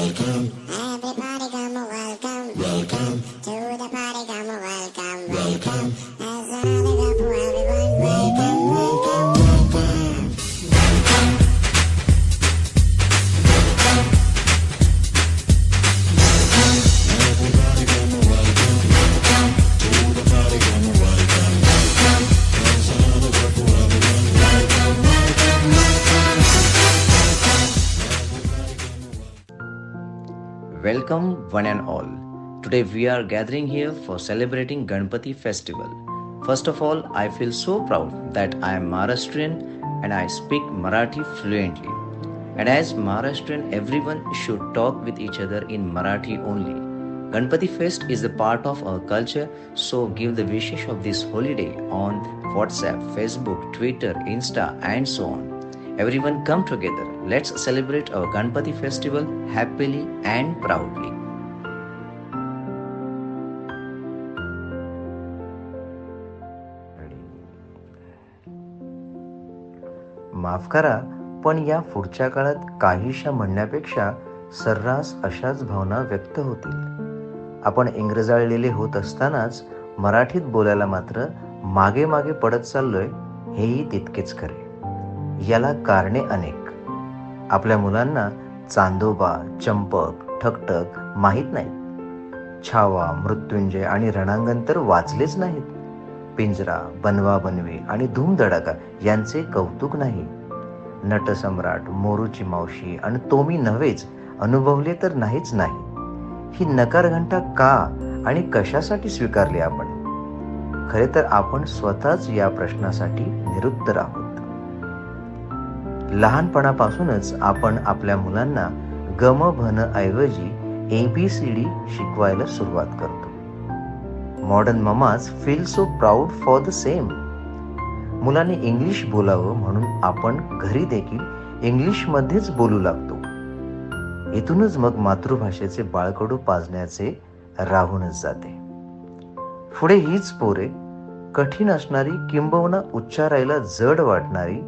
Everybody come welcome. Welcome to the party, come welcome. Welcome. As another cup for everyone. Welcome, welcome, welcome. Everybody come welcome. Welcome to the party, come welcome. Welcome. As another cup for everyone. Welcome, welcome, welcome. Welcome one and all. Today we are gathering here for celebrating Ganpati festival. First of all, I feel so proud that I am Maharashtrian and I speak Marathi fluently. And as Maharashtrian, everyone should talk with each other in Marathi only. Ganpati fest is a part of our culture, so give the wishes of this holiday on WhatsApp, Facebook, Twitter, Insta and so on. Everyone come together. Let's celebrate our Ganpati festival happily and proudly. माफ करा, पण या पुढच्या काळात काहीशा म्हणण्यापेक्षा सर्रास अशाच भावना व्यक्त होतील. आपण इंग्रजाळलेले होत असतानाच मराठीत बोलायला मात्र मागे मागे पडत चाललोय, हेही तितकेच खरे. याला कारणे अनेक. आपल्या मुलांना चांदोबा, चंपक, ठकठक माहीत नाहीत. छावा, मृत्युंजय आणि रणांगण तर वाचलेच नाहीत. पिंजरा, बनवा बनवी आणि धूमधडाका यांचे कौतुक नाही. नटसम्राट, मोरूची मावशी आणि तो मी नव्हेच अनुभवले तर नाहीच नाही. ही नकार घंटा का आणि कशासाठी स्वीकारली आपण? खरे तर आपण स्वतःच या प्रश्नासाठी निरुत्तर आहोत. लहानपणापासूनच आपण आपल्या मुलांना गम भन ऐवजी ABCD शिकवायला सुरुवात करतो. Modern mama's feel so proud for the same. मुलांनी इंग्लिश बोलावं म्हणून आपण घरी देखील इंग्लिशमध्येच बोलू लागतो. इथूनच मग मातृभाषेचे बाळकडू पाजण्याचे राहूनच जाते. पुढे हीच पोरे कठीण असणारी किंबहुना उच्चारायला जड वाटणारी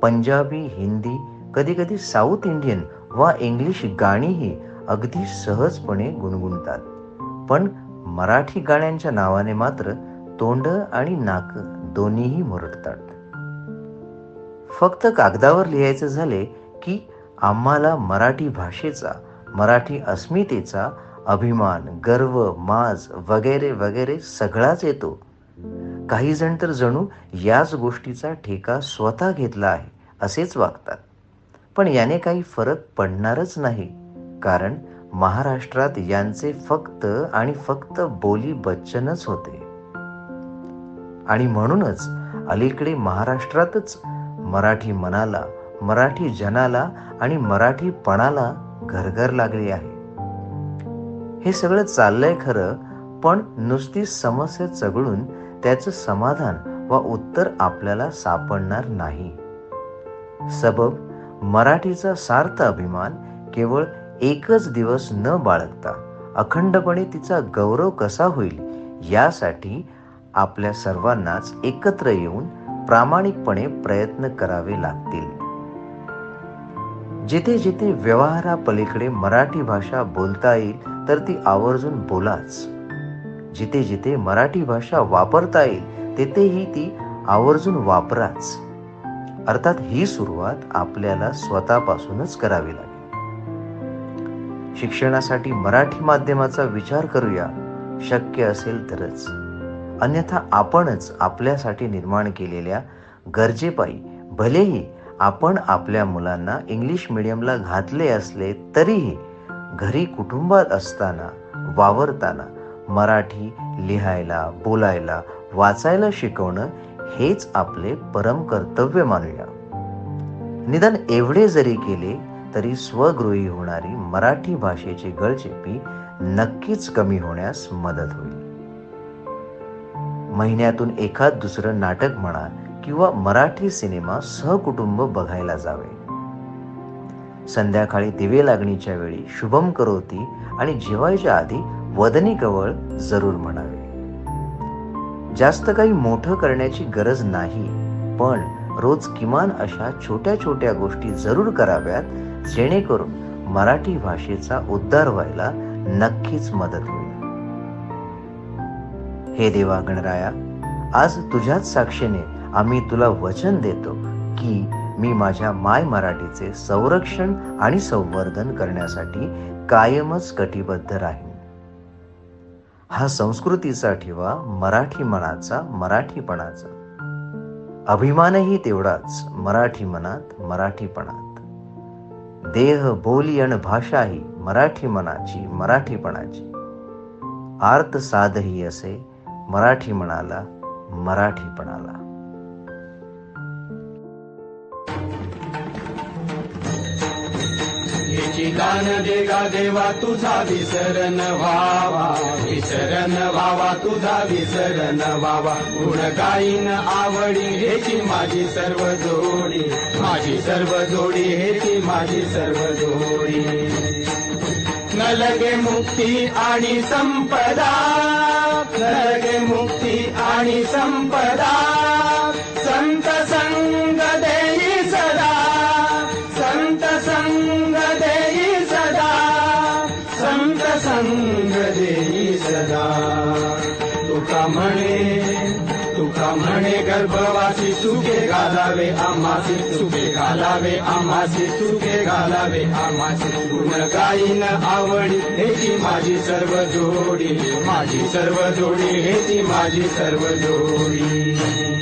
पंजाबी, हिंदी, कधी कधी साऊथ इंडियन वा इंग्लिश गाणीही अगदी सहजपणे गुणगुणतात. पण मराठी गाण्यांच्या नावाने मात्र तोंड आणि नाक दोन्हीही मुरडतात. फक्त कागदावर लिहायचं झाले की आम्हाला मराठी भाषेचा, मराठी अस्मितेचा अभिमान, गर्व, माज वगैरे वगैरे सगळाच येतो. काही जण तर जणू याच गोष्टीचा ठेका स्वतः घेतला आहे असेच वागतात. पण याने काही फरक पडणारच नाही, कारण महाराष्ट्रात यांचे फक्त आणि फक्त बोली बच्चनच होते. आणि म्हणूनच अलीकडे महाराष्ट्रातच मराठी मनाला, मराठी जनाला आणि मराठीपणाला घरघर लागली आहे. हे सगळं चाललंय खरं, पण नुसती समस्या चघळून त्याचं समाधान वा उत्तर आपल्याला सापडणार नाही. सबब मराठीचा सार्थ अभिमान केवळ एकच दिवस न बाळगता अखंडपणे तिचा गौरव कसा होईल यासाठी आपल्या सर्वांनाच एकत्र येऊन प्रामाणिकपणे प्रयत्न करावे लागतील. जिथे जिथे व्यवहारापलीकडे मराठी भाषा बोलता येईल तर ती आवर्जून बोलाच. जिथे जिथे मराठी भाषा वापरता येईल तेथेही ती आवर्जून वापराच. अर्थात ही सुरुवात आपल्याला स्वतःपासूनच करावी लागेल. शिक्षणासाठी मराठी माध्यमाचा विचार करूया, शक्य असेल तरच. अन्यथा आपणच आपल्यासाठी निर्माण केलेल्या गरजेपायी भलेही आपण आपल्या मुलांना इंग्लिश मीडियमला घातले असले तरीही घरी कुटुंबात असताना, वावरताना मराठी लिहायला, बोलायला, वाचायला शिकवणं हेच आपले परम कर्तव्य मानूया. निदान एवढे जरी केले तरी स्वगृही होणारी मराठी भाषेची गळचेपी नक्कीच कमी होण्यास मदत होईल. महिन्यातून एखाद दुसरं नाटक म्हणा किंवा मराठी सिनेमा सहकुटुंब बघायला जावे. संध्याकाळी दिवे लागणीच्या वेळी शुभम करोती आणि जेवायच्या आधी वदनी कवळ जरूर म्हणावे. जास्त काही मोठं करण्याची गरज नाही, पण रोज किमान अशा छोट्या छोट्या गोष्टी जरूर कराव्यात, जेणेकरून मराठी भाषेचा उद्धार व्हायला नक्कीच मदत होईल. हे देवा गणराया, आज तुझ्याच साक्षीने आम्ही तुला वचन देतो की मी माझ्या माय मराठीचे संरक्षण आणि संवर्धन करण्यासाठी कायमच कटिबद्ध राहीन. हा संस्कृतीचा ठेवा, मराठी मनाचा, मराठीपणाचा अभिमानही तेवढाच मराठी मनात, मराठीपणात. देह बोली आणि भाषा ही मराठी मनाची, मराठीपणाची. आर्त साधही असे मराठी मनाला, मराठीपणाला. याची दान देगा देवा तुझा विसरण व्हावा, विसरण व्हावा तुझा विसरण व्हावा. गुण गाईन आवडी हेची माझी सर्व जोडी, माझी सर्व जोडी हेची माझी सर्व जोडी. न लगे मुक्ती आणि संपदा, न लगे मुक्ती आणि संपदा. संत संग देई सदा, संत संग देई सदा, संत संग देई सदा. तुका म्हणे गर्भवासी सुखे घालावे आम्हासी, सुखे घालावे आम्हासी, सुखे घालावे आम्हासी. गुण गाईन आवडी हेची माझी सर्व जोडी, माझी सर्व जोडी हेची माझी सर्व जोडी.